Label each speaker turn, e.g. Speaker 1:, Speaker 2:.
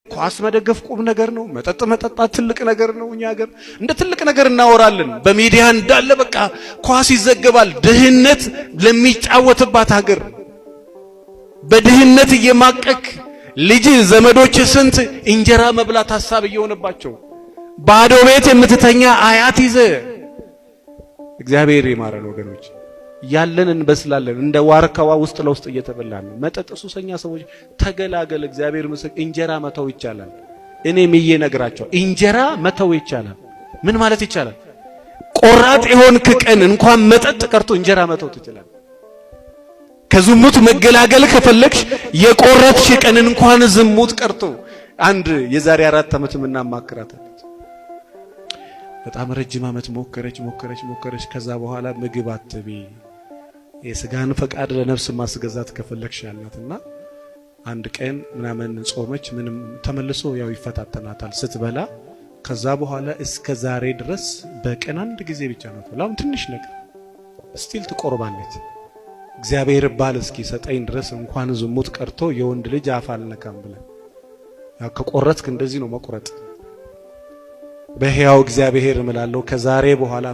Speaker 1: ኳስ መደገፍ ቁም ነገር ነው። መጠጥ መጠጣት ትልቅ ነገር ነው። እኛ ሀገር እንደ ትልቅ ነገር እናወራለን። በሚዲያ እንዳለ በቃ ኳስ ይዘገባል። ድህነት ለሚጫወትባት ሀገር በድህነት እየማቀክ ልጅ ዘመዶች ስንት እንጀራ መብላት ሐሳብ እየሆነባቸው ባዶ ቤት የምትተኛ አያት ይዘ እግዚአብሔር ይማረን ወገኖች። ያለን እንበስላለን እንደ ዋርካዋ ውስጥ ለውስጥ እየተበላን መጠጥ ሱሰኛ ሰዎች ተገላገል። እግዚአብሔር ምስክ እንጀራ መተው ይቻላል። እኔም ነግራቸው እንጀራ መተው ይቻላል። ምን ማለት ይቻላል? ቆራጥ የሆንክ ቀን እንኳን መጠጥ ቀርቶ እንጀራ መተው ትችላለህ። ከዝሙት መገላገል ከፈለግሽ የቆረጥሽ ቀን እንኳን ዝሙት ቀርቶ አንድ የዛሬ 4 ዓመት ምናማክራት በጣም ረጅም ዓመት ሞከረች። ከዛ በኋላ ምግብ አትቢ የስጋን ፈቃድ ለነፍስ ማስገዛት ከፈለግሽ ያልናትና አንድ ቀን ምናምን ጾመች። ምንም ተመልሶ ያው ይፈታተናታል ስትበላ። ከዛ በኋላ እስከ ዛሬ ድረስ በቀን አንድ ጊዜ ብቻ ነው ተላም ትንሽ ነገር ስቲል ትቆርባለች። እግዚአብሔር ባል እስኪ ሰጠኝ ድረስ እንኳን ዝሙት ቀርቶ የወንድ ልጅ አፍ አልነካም ብለ ያው ከቆረጥክ እንደዚህ ነው መቁረጥ። በሕያው እግዚአብሔር እምላለሁ ከዛሬ በኋላ